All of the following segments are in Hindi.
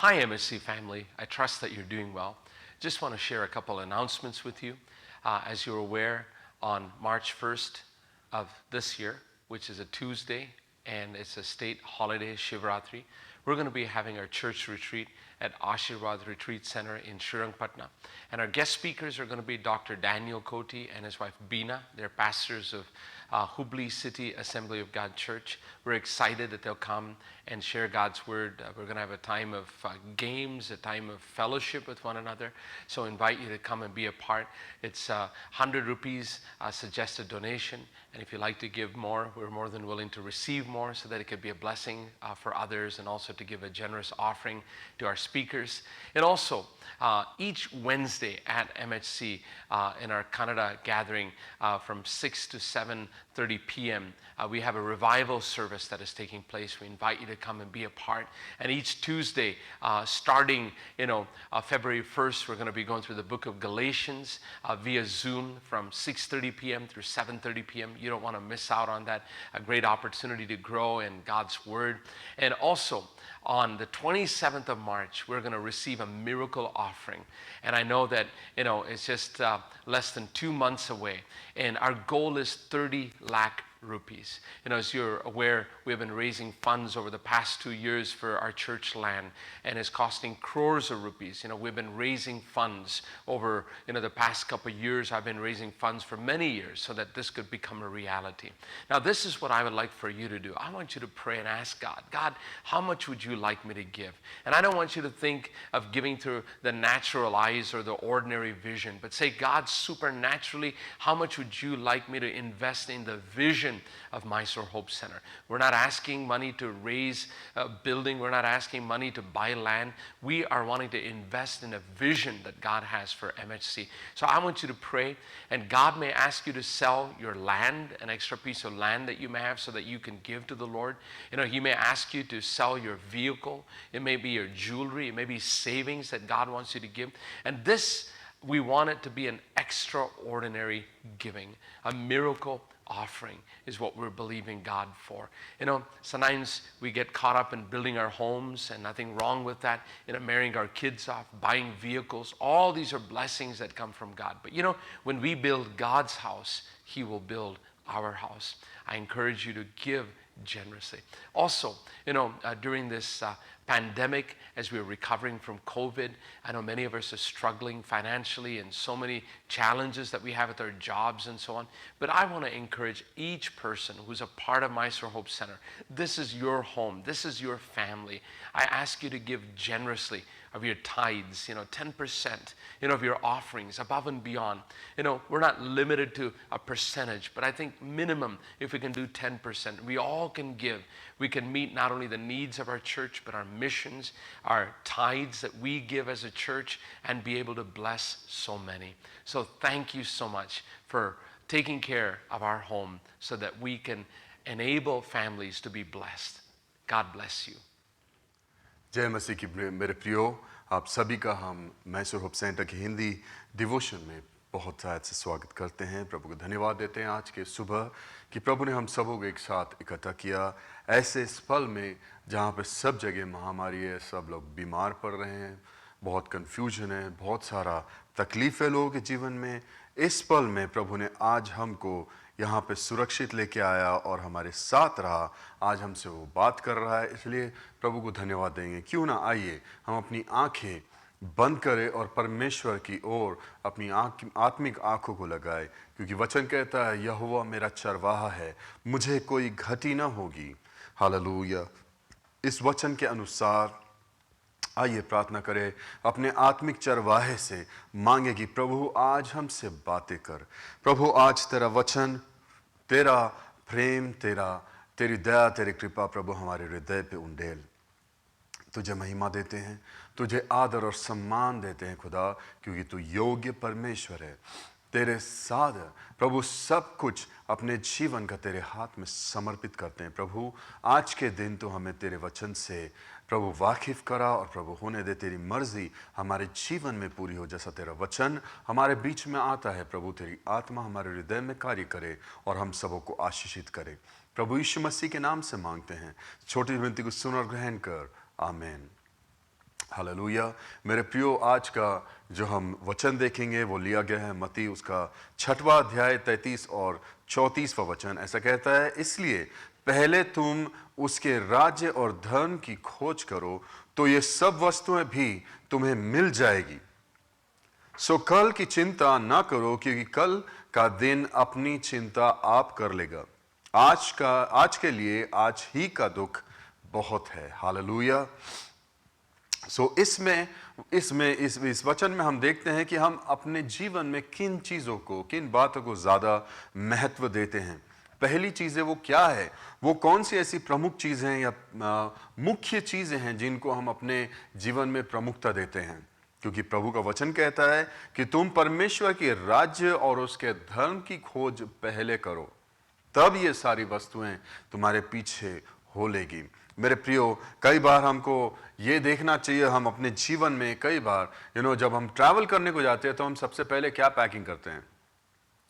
Hi, MSC family. I trust that you're doing well. Just want to share a couple announcements with you. As you're aware, on March 1st of this year, which is a Tuesday, and it's a state holiday, Shivratri, we're going to be having our church retreat at Ashirwad Retreat Center in Srirangpatna. And our guest speakers are going to be Dr. Daniel Koti and his wife Beena. They're pastors of Hubli City Assembly of God Church. We're excited that they'll come and share God's word. We're going to have a time of games, a time of fellowship with one another. So I invite you to come and be a part. It's 100 rupees suggested donation. And if you'd like to give more, we're more than willing to receive more so that it could be a blessing for others, and also to give a generous offering to our speakers. And also, each Wednesday at MHC in our Kannada gathering from 6 to 7:30 p.m., we have a revival service that is taking place. We invite you to come and be a part. And each Tuesday, starting February 1st, we're going to be going through the book of Galatians via Zoom from 6:30 p.m. through 7:30 p.m. You don't want to miss out on that. A great opportunity to grow in God's word. And also, on the 27th of March, we're going to receive a miracle offering. And I know that, it's just less than 2 months away. And our goal is 30 lakh rupees. As you're aware, we have been raising funds over the past 2 years for our church land, and it's costing crores of rupees. We've been raising funds over, the past couple of years. I've been raising funds for many years so that this could become a reality. Now, this is what I would like for you to do. I want you to pray and ask God, how much would you like me to give? And I don't want you to think of giving through the natural eyes or the ordinary vision, but say, God, supernaturally, how much would you like me to invest in the vision of Mysore Hope Center? We're not asking money to raise a building. We're not asking money to buy land. We are wanting to invest in a vision that God has for MHC. So I want you to pray, and God may ask you to sell your land, an extra piece of land that you may have, so that you can give to the Lord. He may ask you to sell your vehicle. It may be your jewelry. It may be savings that God wants you to give. And this, we want it to be an extraordinary giving, a miracle offering is what we're believing God for. Sometimes we get caught up in building our homes, and nothing wrong with that. Marrying our kids off, buying vehicles. All these are blessings that come from God. But when we build God's house, He will build our house. I encourage you to give generously. Also, during this pandemic, as we're recovering from COVID, I know many of us are struggling financially and so many challenges that we have with our jobs and so on. But I want to encourage each person who's a part of Mysore Hope Center. This is your home. This is your family. I ask you to give generously of your tithes, 10%, of your offerings above and beyond. We're not limited to a percentage, but I think minimum, if we can do 10%, we all can give. We can meet not only the needs of our church, but our missions, our tithes that we give as a church, and be able to bless so many. So thank you so much for taking care of our home so that we can enable families to be blessed. God bless you. जय मसीह की मेरे प्रियो, आप सभी का हम मैसूर होप सेंटर की हिंदी डिवोशन में बहुत शायद से स्वागत करते हैं। प्रभु को धन्यवाद देते हैं आज के सुबह कि प्रभु ने हम सबों को एक साथ इकट्ठा किया ऐसे इस पल में जहाँ पे सब जगह महामारी है, सब लोग बीमार पड़ रहे हैं, बहुत कन्फ्यूजन है, बहुत सारा तकलीफ है लोगों के जीवन में। इस पल में प्रभु ने आज हमको यहाँ पे सुरक्षित लेके आया और हमारे साथ रहा। आज हमसे वो बात कर रहा है, इसलिए प्रभु को धन्यवाद देंगे। क्यों ना आइए हम अपनी आंखें बंद करें और परमेश्वर की ओर अपनी आत्मिक आंखों को लगाए, क्योंकि वचन कहता है यहोवा मेरा चरवाहा है, मुझे कोई घटी ना होगी। हालेलुया। इस वचन के अनुसार आइए प्रार्थना करें, अपने आत्मिक चरवाहे से मांगे कि प्रभु आज हमसे बातें कर। प्रभु आज तेरा वचन, तेरा प्रेम, तेरी दया, तेरी कृपा प्रभु हमारे हृदय पे उंडेल। तुझे महिमा देते हैं, तुझे आदर और सम्मान देते हैं खुदा, क्योंकि तू योग्य परमेश्वर है। तेरे साथ प्रभु सब कुछ अपने जीवन का तेरे हाथ में समर्पित करते हैं। प्रभु आज के दिन तो हमें तेरे वचन से प्रभु वाकिफ करा और प्रभु होने दे तेरी मर्जी हमारे जीवन में पूरी हो। जैसा तेरा वचन हमारे बीच में आता है प्रभु, तेरी आत्मा हमारे हृदय में कार्य करे और हम सबों को आशीषित करे। प्रभु यीशु मसीह के नाम से मांगते हैं, छोटी विनती को सुन और ग्रहण कर, आमीन। हालेलुया। मेरे प्रियो, आज का जो हम वचन देखेंगे वो लिया गया है मत्ती उसका 6वां अध्याय 33 और 34वां वचन। ऐसा कहता है, इसलिए पहले तुम उसके राज्य और धर्म की खोज करो तो ये सब वस्तुएं भी तुम्हें मिल जाएगी। सो कल की चिंता ना करो, क्योंकि कल का दिन अपनी चिंता आप कर लेगा। आज के लिए आज ही का दुख बहुत है। हालेलुया। सो इस वचन में हम देखते हैं कि हम अपने जीवन में किन चीजों को, किन बातों को ज्यादा महत्व देते हैं। पहली चीजें वो क्या है, वो कौन सी ऐसी प्रमुख चीजें हैं या मुख्य चीजें हैं जिनको हम अपने जीवन में प्रमुखता देते हैं। क्योंकि प्रभु का वचन कहता है कि तुम परमेश्वर के राज्य और उसके धर्म की खोज पहले करो, तब ये सारी वस्तुएं तुम्हारे पीछे हो लेगी। मेरे प्रियो, कई बार हमको ये देखना चाहिए, हम अपने जीवन में कई बार जब हम ट्रैवल करने को जाते हैं तो हम सबसे पहले क्या पैकिंग करते हैं।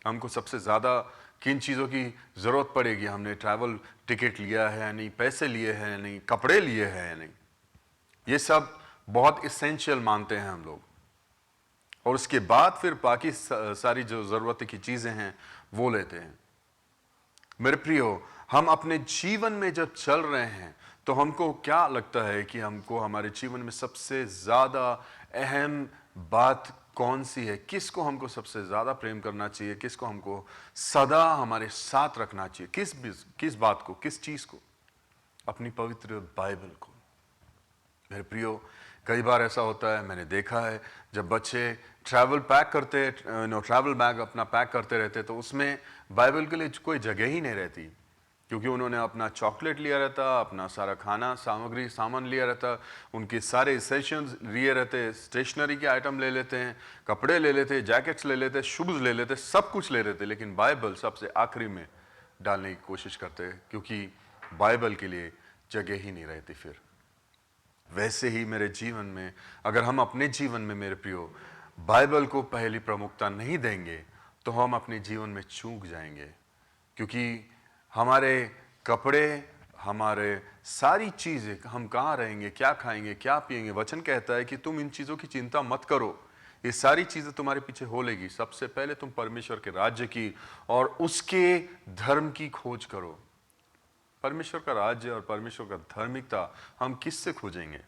हमको सबसे ज़्यादा किन चीज़ों की ज़रूरत पड़ेगी, हमने ट्रैवल टिकट लिया है या नहीं, पैसे लिए हैं या नहीं, कपड़े लिए हैं या नहीं, ये सब बहुत इसेंशियल मानते हैं हम लोग। और उसके बाद फिर बाकी सारी जो ज़रूरत की चीज़ें हैं वो लेते हैं। मेरे प्रियो, हम अपने जीवन में जब चल रहे हैं तो हमको क्या लगता है कि हमको हमारे जीवन में सबसे ज़्यादा अहम बात कौन सी है, किसको हमको सबसे ज़्यादा प्रेम करना चाहिए, किसको हमको सदा हमारे साथ रखना चाहिए, किस बात को, किस चीज़ को? अपनी पवित्र बाइबल को। मेरे प्रियो, कई बार ऐसा होता है, मैंने देखा है, जब बच्चे ट्रैवल बैग अपना पैक करते रहते तो उसमें बाइबल के लिए कोई जगह ही नहीं रहती, क्योंकि उन्होंने अपना चॉकलेट लिया रहता, अपना सारा खाना सामान लिया रहता, उनके सारे एसेंशियल्स लिए रहते, स्टेशनरी के आइटम ले लेते हैं, कपड़े ले लेते, जैकेट्स ले लेते, शूज़ ले लेते, सब कुछ ले लेते, लेकिन बाइबल सबसे आखिरी में डालने की कोशिश करते हैं, क्योंकि बाइबल के लिए जगह ही नहीं रहती फिर। वैसे ही मेरे जीवन में, अगर हम अपने जीवन में मेरे प्रियो बाइबल को पहली प्रमुखता नहीं देंगे तो हम अपने जीवन में चूक जाएंगे, क्योंकि हमारे कपड़े, हमारे सारी चीज़ें, हम कहाँ रहेंगे, क्या खाएंगे, क्या पिएंगे, वचन कहता है कि तुम इन चीज़ों की चिंता मत करो, ये सारी चीज़ें तुम्हारे पीछे हो लेगी। सबसे पहले तुम परमेश्वर के राज्य की और उसके धर्म की खोज करो। परमेश्वर का राज्य और परमेश्वर का धार्मिकता हम किससे खोजेंगे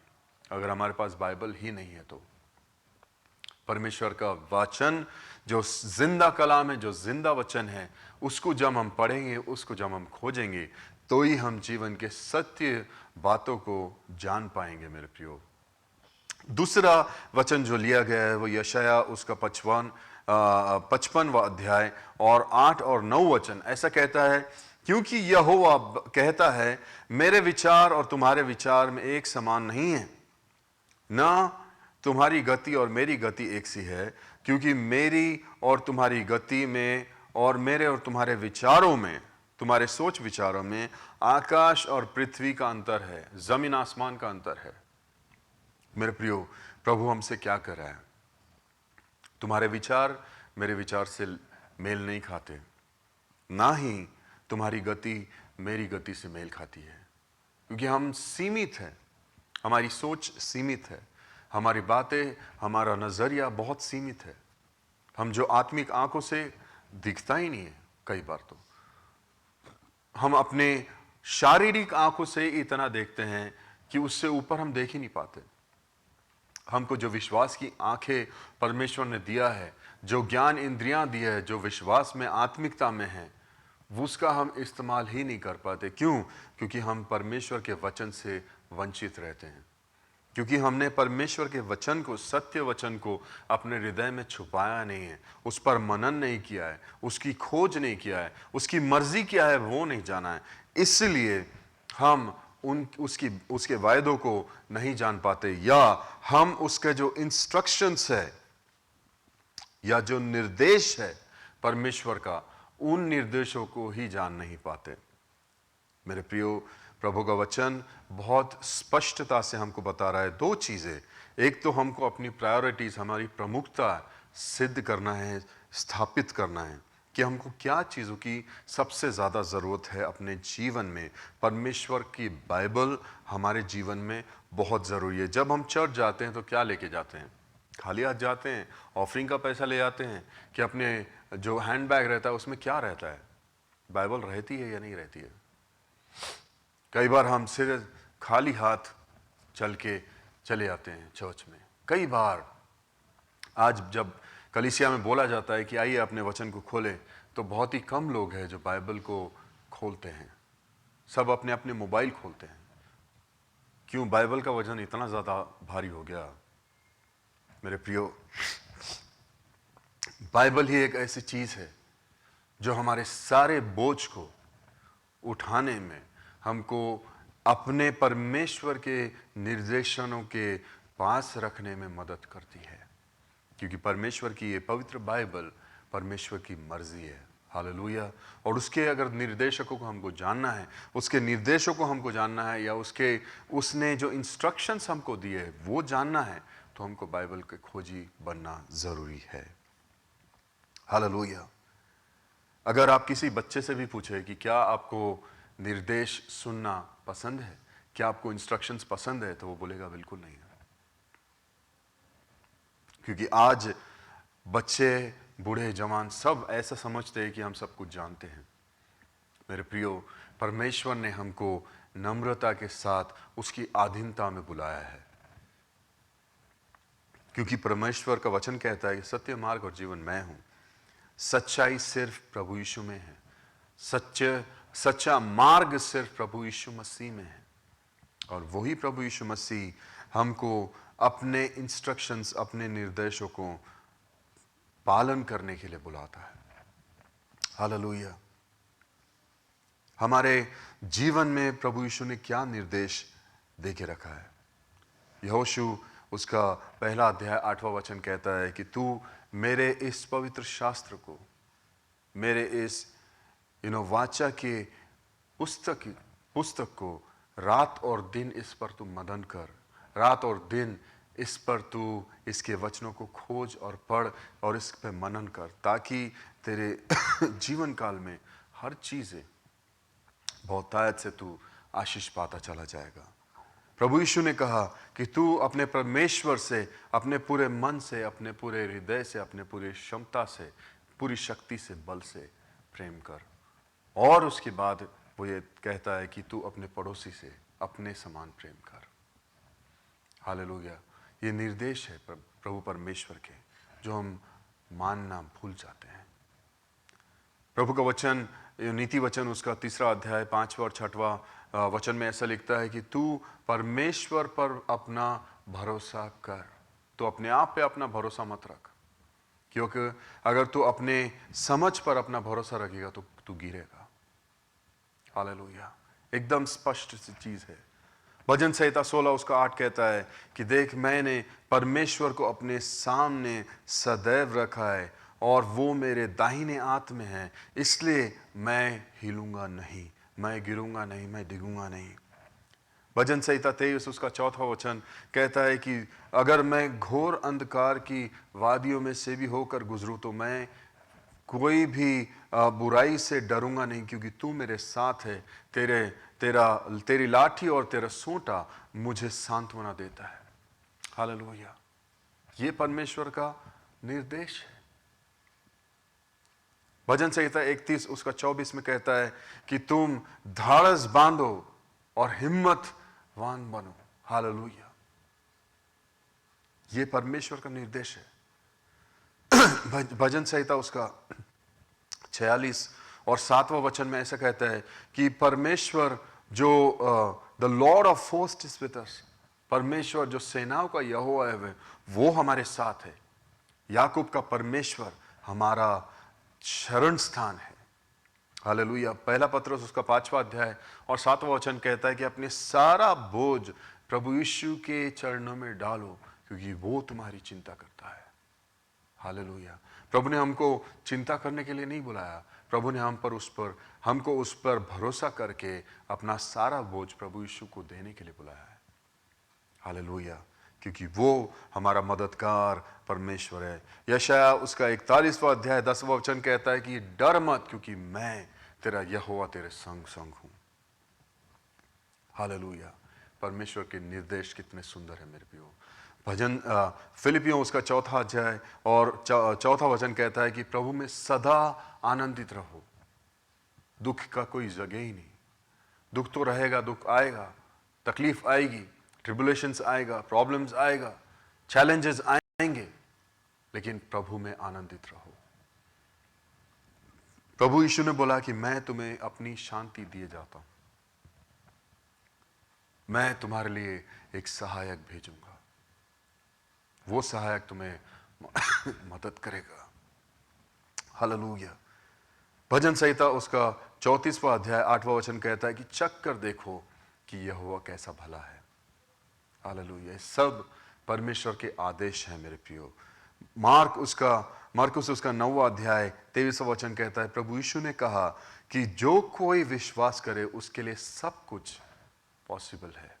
अगर हमारे पास बाइबल ही नहीं है तो? परमेश्वर का वचन जो जिंदा कलाम है, जो जिंदा वचन है, उसको जब हम पढ़ेंगे, उसको जब हम खोजेंगे, तो ही हम जीवन के सत्य बातों को जान पाएंगे। मेरे प्रियो, दूसरा वचन जो लिया गया है वो यशाया उसका 55वां अध्याय और 8 और 9 वचन। ऐसा कहता है, क्योंकि यहोवा कहता है, मेरे विचार और तुम्हारे विचार में एक समान नहीं है, ना तुम्हारी गति और मेरी गति एक सी है, क्योंकि मेरी और तुम्हारी गति में और मेरे और तुम्हारे विचारों में, तुम्हारे सोच विचारों में आकाश और पृथ्वी का अंतर है, जमीन आसमान का अंतर है। मेरे प्रियो, प्रभु हमसे क्या कर रहा है? तुम्हारे विचार मेरे विचार से मेल नहीं खाते, ना ही तुम्हारी गति मेरी गति से मेल खाती है, क्योंकि हम सीमित हैं, हमारी सोच सीमित है, हमारी बातें, हमारा नजरिया बहुत सीमित है। हम जो आत्मिक आंखों से दिखता ही नहीं है, कई बार तो हम अपने शारीरिक आंखों से इतना देखते हैं कि उससे ऊपर हम देख ही नहीं पाते। हमको जो विश्वास की आंखें परमेश्वर ने दिया है, जो ज्ञान इंद्रियां दी है, जो विश्वास में, आत्मिकता में है, उसका हम इस्तेमाल ही नहीं कर पाते। क्यों? क्योंकि हम परमेश्वर के वचन से वंचित रहते हैं, क्योंकि हमने परमेश्वर के वचन को, सत्य वचन को अपने हृदय में छुपाया नहीं है, उस पर मनन नहीं किया है, उसकी खोज नहीं किया है, उसकी मर्जी क्या है वो नहीं जाना है। इसलिए हम उसके वायदों को नहीं जान पाते, या हम उसके जो इंस्ट्रक्शंस है या जो निर्देश है परमेश्वर का, उन निर्देशों को ही जान नहीं पाते। मेरे प्रियो, प्रभु का वचन बहुत स्पष्टता से हमको बता रहा है दो चीजें। एक तो हमको अपनी प्रायोरिटीज, हमारी प्रमुखता सिद्ध करना है, स्थापित करना है कि हमको क्या चीज़ों की सबसे ज़्यादा ज़रूरत है अपने जीवन में। परमेश्वर की बाइबल हमारे जीवन में बहुत ज़रूरी है। जब हम चर्च जाते हैं तो क्या लेके जाते हैं? खाली हाथ जाते हैं, ऑफरिंग का पैसा ले जाते हैं, कि अपने जो हैंड बैग रहता है उसमें क्या रहता है? बाइबल रहती है या नहीं रहती है? कई बार हम सिर्फ खाली हाथ चल के चले आते हैं चर्च में। कई बार आज जब कलीसिया में बोला जाता है कि आइए अपने वचन को खोलें, तो बहुत ही कम लोग हैं जो बाइबल को खोलते हैं। सब अपने अपने मोबाइल खोलते हैं। क्यों? बाइबल का वजन इतना ज़्यादा भारी हो गया। मेरे प्रियो, बाइबल ही एक ऐसी चीज़ है जो हमारे सारे बोझ को उठाने में हमको अपने परमेश्वर के निर्देशनों के पास रखने में मदद करती है। क्योंकि परमेश्वर की ये पवित्र बाइबल परमेश्वर की मर्जी है। हालेलुया। और उसके अगर निर्देशकों को हमको जानना है, उसके निर्देशों को हमको जानना है, या उसने जो इंस्ट्रक्शंस हमको दिए हैं वो जानना है, तो हमको बाइबल के खोजी बनना ज़रूरी है। हालेलुया। अगर आप किसी बच्चे से भी पूछे कि क्या आपको निर्देश सुनना पसंद है, क्या आपको इंस्ट्रक्शंस पसंद है, तो वो बोलेगा बिल्कुल नहीं है। क्योंकि आज बच्चे, बूढ़े, जवान सब ऐसा समझते हैं कि हम सब कुछ जानते हैं। मेरे प्रियो, परमेश्वर ने हमको नम्रता के साथ उसकी अधीनता में बुलाया है। क्योंकि परमेश्वर का वचन कहता है कि सत्य मार्ग और जीवन मैं हूं। सच्चाई सिर्फ प्रभु यीशु में है। सच्चा मार्ग सिर्फ प्रभु यीशु मसीह में है। और वही प्रभु यीशु मसीह हमको अपने इंस्ट्रक्शंस, अपने निर्देशों को पालन करने के लिए बुलाता है। हालेलुया। हमारे जीवन में प्रभु यीशु ने क्या निर्देश देके रखा है? यहोशू उसका पहला अध्याय 8वां वचन कहता है कि तू मेरे इस पवित्र शास्त्र को, मेरे इस वाचा के पुस्तक को रात और दिन इस पर तू मनन कर। रात और दिन इस पर तू इसके वचनों को खोज और पढ़ और इस पे मनन कर, ताकि तेरे जीवन काल में हर चीज़ें बहुतायत से तू आशीष पाता चला जाएगा। प्रभु यीशु ने कहा कि तू अपने परमेश्वर से अपने पूरे मन से, अपने पूरे हृदय से, अपने पूरी क्षमता से, पूरी शक्ति से, बल से प्रेम कर। और उसके बाद वो ये कहता है कि तू अपने पड़ोसी से अपने समान प्रेम कर। हालेलुया। ये निर्देश है प्रभु परमेश्वर के, जो हम मानना भूल जाते हैं। प्रभु का वचन, नीति वचन, उसका 3रा अध्याय 5वां और 6वां वचन में ऐसा लिखता है कि तू परमेश्वर पर अपना भरोसा कर। तो अपने आप पे अपना भरोसा मत रख, क्योंकि अगर तू अपने समझ पर अपना भरोसा रखेगा तो तू गिरेगा। हालेलुया। एकदम स्पष्ट सी चीज है। भजन संहिता 16 उसका 8 कहता है कि देख, मैंने परमेश्वर को अपने सामने सदैव रखा है और वो मेरे दाहिने हाथ में है, इसलिए मैं हिलूंगा नहीं, मैं गिरूंगा नहीं, मैं डिगूंगा नहीं। भजन संहिता 23 उसका 4वां वचन कहता है कि अगर मैं घोर अंधकार की वादियों में से भी होकर गुजरूं तो मैं कोई भी बुराई से डरूंगा नहीं, क्योंकि तू मेरे साथ है। तेरी लाठी और तेरा सोंटा मुझे सांत्वना देता है। हालेलुया। ये परमेश्वर का निर्देश है। भजन संहिता 31 उसका 24 में कहता है कि तुम धाड़स बांधो और हिम्मतवान बनो। हालेलुया। ये परमेश्वर का निर्देश है। भजन संहिता उसका 46 और 7वां वचन में ऐसा कहता है कि परमेश्वर जो the Lord of host is with us, परमेश्वर जो सेनाओं का यहोवा है वो हमारे साथ है। याकूब का परमेश्वर हमारा शरण स्थान है। हालेलुया। पहला पत्रस उसका 5वां अध्याय और 7वां वचन कहता है कि अपने सारा बोझ प्रभु यीशु के चरणों में डालो, क्योंकि वो तुम्हारी चिंता करता है। हालेलुया। प्रभु ने हमको चिंता करने के लिए नहीं बुलाया, प्रभु ने हमको उस पर भरोसा करके अपना सारा बोझ प्रभु यीशु को देने के लिए बुलाया है। हालेलुया। क्योंकि वो हमारा मददगार परमेश्वर है। यशायाह उसका 41वां अध्याय 10वां वचन कहता है कि डर मत, क्योंकि मैं तेरा यहोवा तेरे संग संग हूं। हालेलुया। परमेश्वर के निर्देश कितने सुंदर है मेरे प्रियो। भजन फिलिपियों उसका 4 अध्याय और 4 वचन कहता है कि प्रभु में सदा आनंदित रहो। दुख का कोई जगह ही नहीं। दुख तो रहेगा, दुख आएगा, तकलीफ आएगी, ट्रिबुलेशंस आएगा, प्रॉब्लम्स आएगा, चैलेंजेस आएंगे, लेकिन प्रभु में आनंदित रहो। प्रभु यीशु ने बोला कि मैं तुम्हें अपनी शांति दिए जाता हूं, मैं तुम्हारे लिए एक सहायक भेजूंगा, वो सहायक तुम्हें मदद करेगा। हालेलुया। भजन संहिता उसका 34वां अध्याय 8वां वचन कहता है कि चख कर देखो कि यहोवा कैसा भला है। हालेलुया। सब परमेश्वर के आदेश हैं मेरे प्रियो। मार्कुस उसका 9वां अध्याय 23वां वचन कहता है, प्रभु यीशु ने कहा कि जो कोई विश्वास करे उसके लिए सब कुछ पॉसिबल है,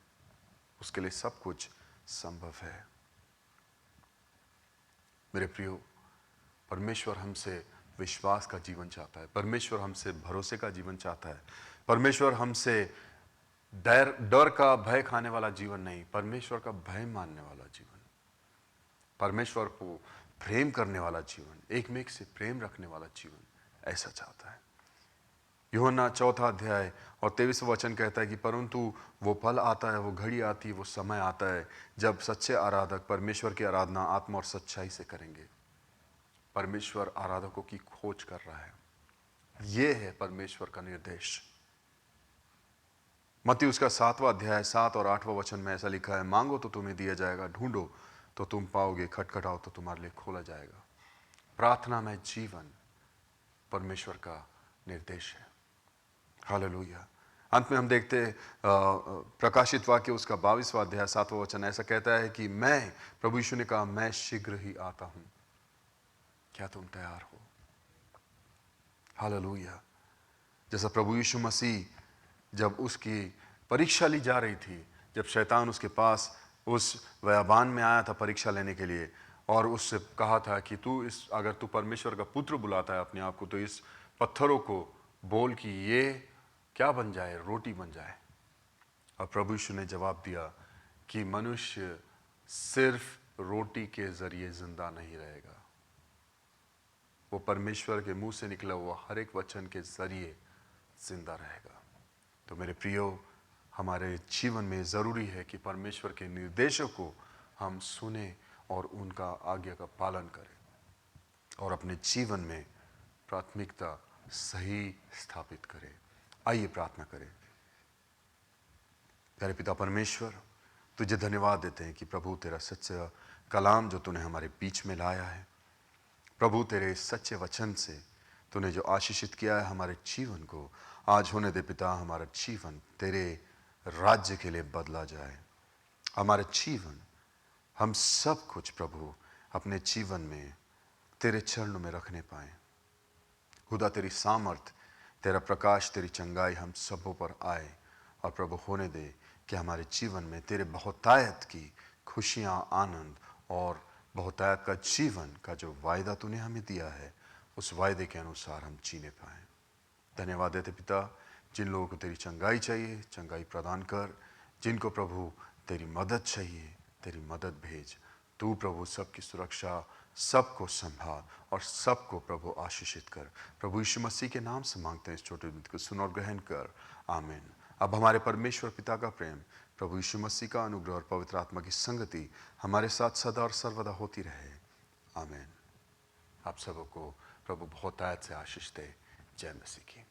उसके लिए सब कुछ संभव है। मेरे प्रियो, परमेश्वर हमसे विश्वास का जीवन चाहता है, परमेश्वर हमसे भरोसे का जीवन चाहता है, परमेश्वर हमसे डर का भय खाने वाला जीवन नहीं, परमेश्वर का भय मानने वाला जीवन, परमेश्वर को प्रेम करने वाला जीवन, एक में एक से प्रेम रखने वाला जीवन, ऐसा चाहता है। यूहन्ना 4 अध्याय और 23वां वचन कहता है कि परंतु वो पल आता है, वो घड़ी आती है, वो समय आता है जब सच्चे आराधक परमेश्वर की आराधना आत्मा और सच्चाई से करेंगे। परमेश्वर आराधकों की खोज कर रहा है। ये है परमेश्वर का निर्देश। मत्ती उसका 7वां अध्याय 7 और 8वां वचन में ऐसा लिखा है, मांगो तो तुम्हें दिया जाएगा, ढूंढो तो तुम पाओगे, खटखटाओ तो तुम्हारे लिए खोला जाएगा। प्रार्थना में जीवन परमेश्वर का निर्देश है। हालेलुया। अंत में हम देखते प्रकाशित वाक्य उसका 22वां अध्याय 7वां वचन ऐसा कहता है कि मैं, प्रभु यीशु ने कहा, मैं शीघ्र ही आता हूं, क्या तुम तैयार हो? हालेलुया। जैसा प्रभु यीशु मसीह जब उसकी परीक्षा ली जा रही थी, जब शैतान उसके पास उस बयाबान में आया था परीक्षा लेने के लिए और उससे कहा था कि अगर तू परमेश्वर का पुत्र बुलाता है अपने आप को, तो इस पत्थरों को बोल कि ये क्या बन जाए, रोटी बन जाए। और प्रभु यीशु ने जवाब दिया कि मनुष्य सिर्फ रोटी के जरिए जिंदा नहीं रहेगा, वो परमेश्वर के मुंह से निकला हुआ हर एक वचन के जरिए जिंदा रहेगा। तो मेरे प्रियो, हमारे जीवन में जरूरी है कि परमेश्वर के निर्देशों को हम सुने और उनका आज्ञा का पालन करें और अपने जीवन में प्राथमिकता सही स्थापित करें। आइए प्रार्थना करें। प्यारे पिता परमेश्वर, तुझे धन्यवाद देते हैं कि प्रभु तेरा सच्चा कलाम जो तूने हमारे बीच में लाया है, प्रभु तेरे सच्चे वचन से तूने जो आशीषित किया है हमारे जीवन को, आज होने दे पिता, हमारा जीवन तेरे राज्य के लिए बदला जाए। हमारा जीवन, हम सब कुछ प्रभु अपने जीवन में तेरे चरणों में रखने पाए। खुदा तेरी सामर्थ, तेरा प्रकाश, तेरी चंगाई हम सबों पर आए और प्रभु होने दे कि हमारे जीवन में तेरे बहुतायत की खुशियाँ, आनंद और बहुतायत का जीवन का जो वायदा तूने हमें दिया है, उस वायदे के अनुसार हम जीने पाएँ। धन्यवाद देते पिता, जिन लोगों को तेरी चंगाई चाहिए, चंगाई प्रदान कर। जिनको प्रभु तेरी मदद चाहिए, तेरी मदद भेज। तू प्रभु सबकी सुरक्षा, सबको संभाल और सबको प्रभु आशीषित कर। प्रभु यीशु मसीह के नाम से मांगते हैं इस छोटे विनती को, सुन और ग्रहण कर। आमीन। अब हमारे परमेश्वर पिता का प्रेम, प्रभु यीशु मसीह का अनुग्रह और पवित्र आत्मा की संगति हमारे साथ सदा और सर्वदा होती रहे। आमीन। आप सबों को प्रभु बहुतायत से आशीष दे। जय मसीह की।